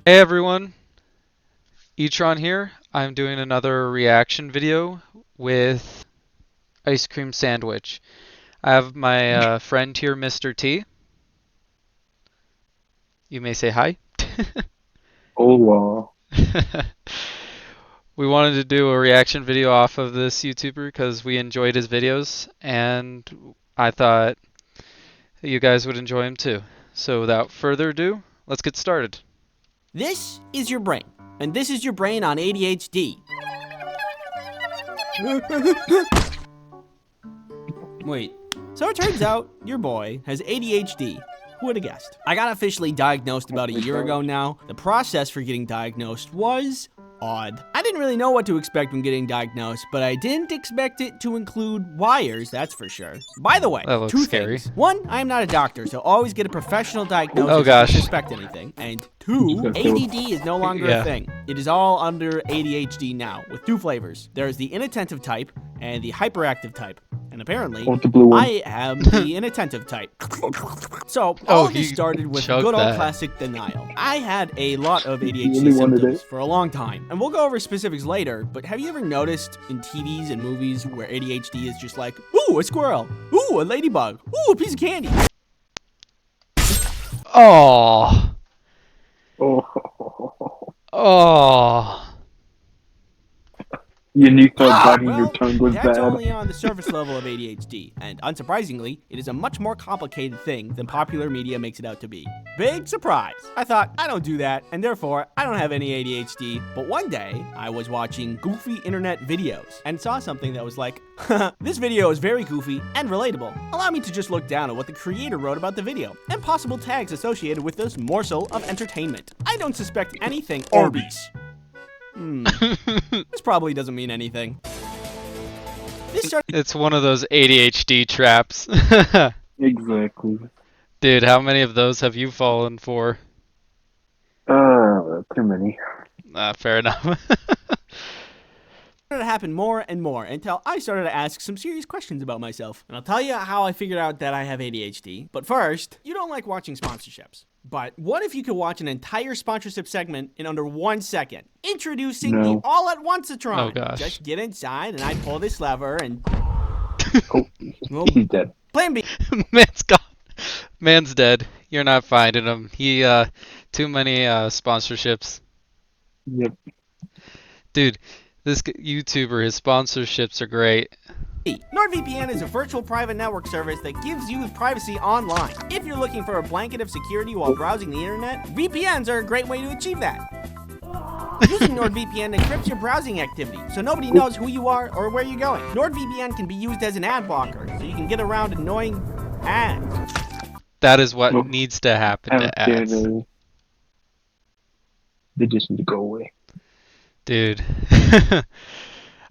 Hey everyone, Etron here. I'm doing another reaction video with ice cream sandwich. I have my friend here, Mr. T. You may say hi. Oh wow. We wanted to do a reaction video off of this YouTuber because we enjoyed his videos and I thought you guys would enjoy him too. So without further ado, let's get started. This is your brain, and this is your brain on ADHD. Wait, so it turns out your boy has ADHD. Who would have guessed? I got officially diagnosed about a year ago now. The process for getting diagnosed was odd. I didn't really know what to expect when getting diagnosed, but I didn't expect it to include wires, that's for sure. By the way, That looks two scary. things. One, I am not a doctor, so always get a professional diagnosis Oh, if gosh. you suspect anything. And two, ADD is no longer Yeah. a thing. It is all under ADHD now, with two flavors. There is the inattentive type and the hyperactive type. And apparently, Want the blue one? I am the inattentive type. So, Oh, all of this he started with chugged good old that. classic denial. I had a lot of really ADHD wanted symptoms it. for a long time. And we'll go over specifics later, but have you ever noticed in TVs and movies where ADHD is just like, ooh, a squirrel, ooh, a ladybug, ooh, a piece of candy? Oh, Oh. oh. You thought biting your Well, tongue was that's bad. only on the surface level of ADHD, and unsurprisingly, it is a much more complicated thing than popular media makes it out to be. Big surprise! I thought, I don't do that, and therefore, I don't have any ADHD, but one day, I was watching goofy internet videos, and saw something that was like, this video is very goofy and relatable. Allow me to just look down at what the creator wrote about the video, and possible tags associated with this morsel of entertainment. I don't suspect anything Orbeez. This probably doesn't mean anything. This started It's one of those ADHD traps. Exactly. Dude, how many of those have you fallen for? Too many. Fair enough. to happen more and more until I started to ask some serious questions about myself. And I'll tell you how I figured out that I have ADHD. But first, you don't like watching sponsorships. But what if you could watch an entire sponsorship segment in under 1 second? Introducing No. the All at Once-a-tron. Oh, gosh. Just get inside and I pull this lever and Oh, well, he's dead. plan B. Man's gone. Man's dead. You're not finding him. He, too many, sponsorships. Yep. Dude, this YouTuber, his sponsorships are great. NordVPN is a virtual private network service that gives you privacy online. If you're looking for a blanket of security while browsing the internet, VPNs are a great way to achieve that. Using NordVPN encrypts your browsing activity, so nobody knows who you are or where you're going. NordVPN can be used as an ad blocker, so you can get around annoying ads. That is what Well, needs to happen How to dare ads. they just need to go away. Dude.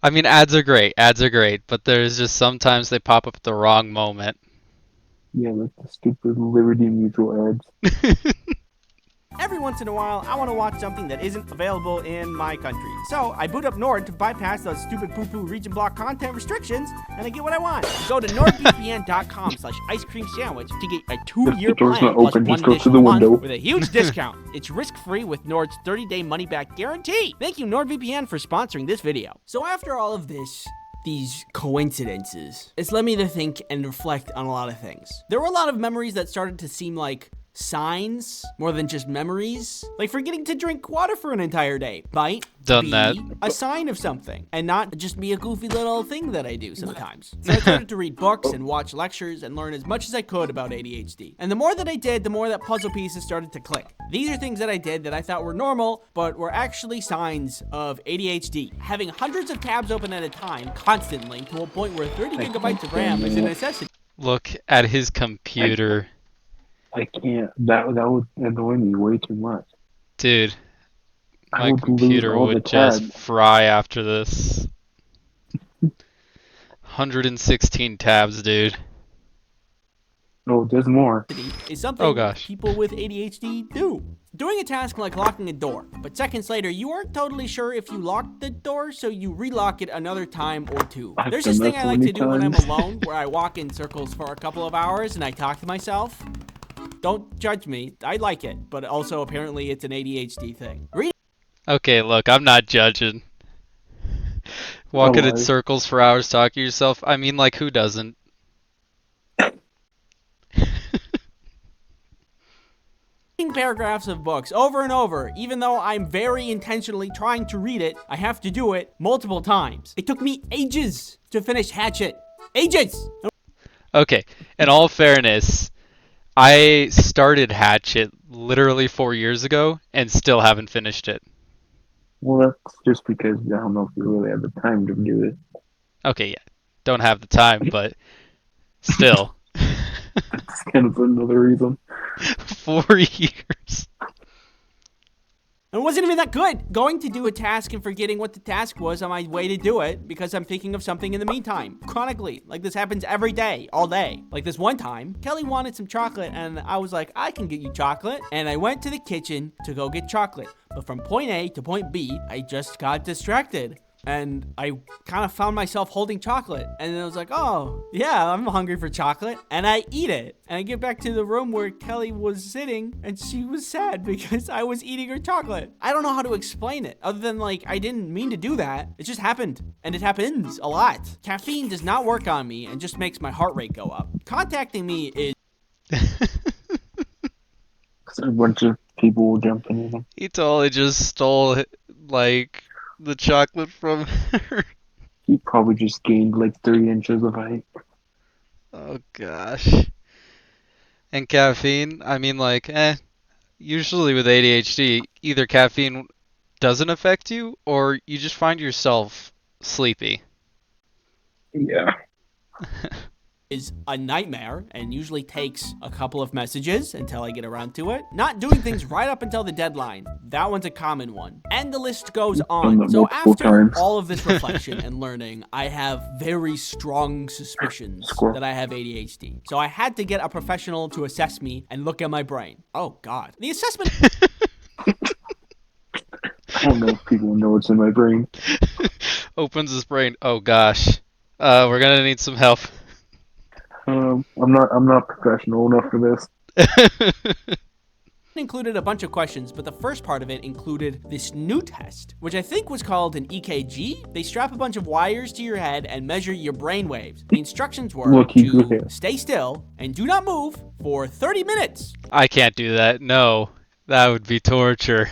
I mean, ads are great. Ads are great, but there's just sometimes they pop up at the wrong moment. Yeah, like the stupid Liberty Mutual ads. Every once in a while, I want to watch something that isn't available in my country. So I boot up Nord to bypass those stupid poo-poo region block content restrictions, and I get what I want. Go to nordvpn.com/ice-cream-sandwich to get a 2-year If the door's plan not open, plus just one go to additional the month window. with a huge discount. It's risk-free with Nord's 30-day money-back guarantee. Thank you, NordVPN, for sponsoring this video. So after all of this, these coincidences, it's led me to think and reflect on a lot of things. There were a lot of memories that started to seem like signs more than just memories. Like forgetting to drink water for an entire day might Done be that. a sign of something and not just be a goofy little thing that I do sometimes. So I started to read books and watch lectures and learn as much as I could about ADHD. And the more that I did, the more that puzzle pieces started to click. These are things that I did that I thought were normal, but were actually signs of ADHD. Having hundreds of tabs open at a time constantly to a point where 30 gigabytes of RAM is a necessity. Look at his computer. I can't. That would annoy me way too much. Dude, I my would lose computer all the would just tabs. fry after this. 116 tabs, dude. No, there's more. Is something Oh, gosh. people with ADHD do. Doing a task like locking a door, but seconds later you aren't totally sure if you locked the door, so you relock it another time or two. I've There's done this that thing I so like many to do when I'm times. alone, where I walk in circles for a couple of hours and I talk to myself. Don't judge me. I like it, but also apparently it's an ADHD thing. Okay, look, I'm not judging. Walking in Alright. circles for hours talking to yourself. I mean, like, who doesn't? Reading paragraphs of books over and over, even though I'm very intentionally trying to read it, I have to do it multiple times. It took me ages to finish Hatchet. Ages! Okay, in all fairness, I started Hatchet literally 4 years ago and still haven't finished it. Well, that's just because I don't know if you really have the time to do it. Okay, yeah, don't have the time, but still. That's kind of another reason. 4 years. It wasn't even that good. Going to do a task and forgetting what the task was on my way to do it because I'm thinking of something in the meantime. Chronically. Like this happens every day, all day. Like this one time, Kelly wanted some chocolate and I was like, I can get you chocolate. And I went to the kitchen to go get chocolate. But from point A to point B, I just got distracted. And I kind of found myself holding chocolate. And I was like, oh, yeah, I'm hungry for chocolate. And I eat it. And I get back to the room where Kelly was sitting. And she was sad because I was eating her chocolate. I don't know how to explain it. Other than, like, I didn't mean to do that. It just happened. And it happens a lot. Caffeine does not work on me and just makes my heart rate go up. Contacting me is... Because a bunch of people will jump in them. He totally just stole, like, the chocolate from her. He probably just gained like 3 inches of height. Oh gosh. And caffeine, I mean, like, usually with ADHD, either caffeine doesn't affect you or you just find yourself sleepy. Yeah. is a nightmare and usually takes a couple of messages until I get around to it. Not doing things right up until the deadline. That one's a common one. And the list goes Done on. that So multiple after times. all of this reflection and learning, I have very strong suspicions Squirrel. that I have ADHD. So I had to get a professional to assess me and look at my brain. Oh God. The assessment I don't know if people know what's in my brain. Opens his brain. Oh gosh. We're gonna need some help. I'm not professional enough for this. included a bunch of questions, but the first part of it included this new test, which I think was called an EKG. They strap a bunch of wires to your head and measure your brain waves. The instructions were Looky to good. stay still and do not move for 30 minutes. I can't do that. No. That would be torture.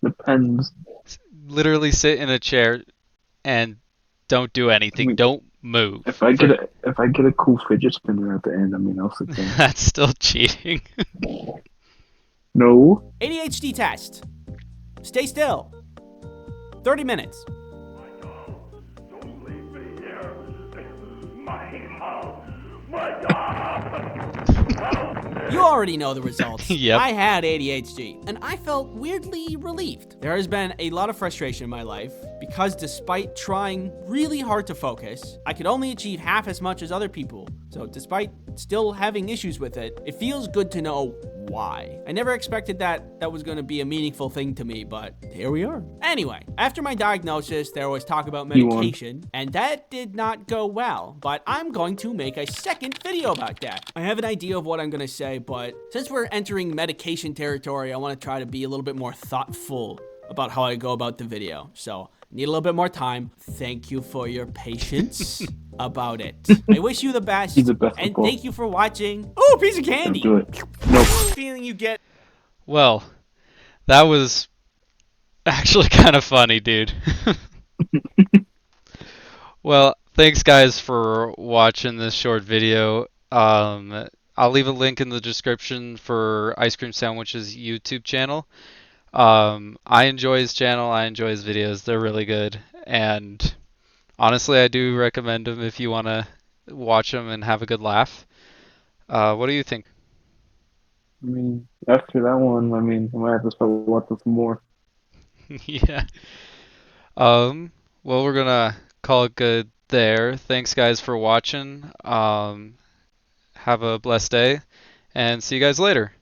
Depends. Literally sit in a chair and don't do anything. Don't move. If I get a cool fidget spinner at the end, I mean, I'll sit there. That's still cheating. No. ADHD test. Stay still. 30 minutes. You already know the results. Yep. I had ADHD, and I felt weirdly relieved. There has been a lot of frustration in my life because despite trying really hard to focus, I could only achieve half as much as other people. So despite still having issues with it, it feels good to know why. I never expected that was going to be a meaningful thing to me, but here we are. Anyway, after my diagnosis, there was talk about You won. medication, and that did not go well, but I'm going to make a second video about that. I have an idea of what I'm going to say, but since we're entering medication territory, I want to try to be a little bit more thoughtful about how I go about the video. So, need a little bit more time. Thank you for your patience about it. I wish you the best, He's the best and of both. thank you for watching. Oh, piece of Don't candy. do it. Nope. Feeling you get. Well, that was actually kind of funny, dude. Well, thanks guys for watching this short video. I'll leave a link in the description for Ice Cream Sandwich's YouTube channel. I enjoy his channel. I enjoy his videos. They're really good. And honestly, I do recommend them if you want to watch them and have a good laugh. What do you think? I mean, after that one, I mean, I might have to start watching some more. Yeah. Well, we're gonna call it good there. Thanks guys for watching. Have a blessed day and see you guys later.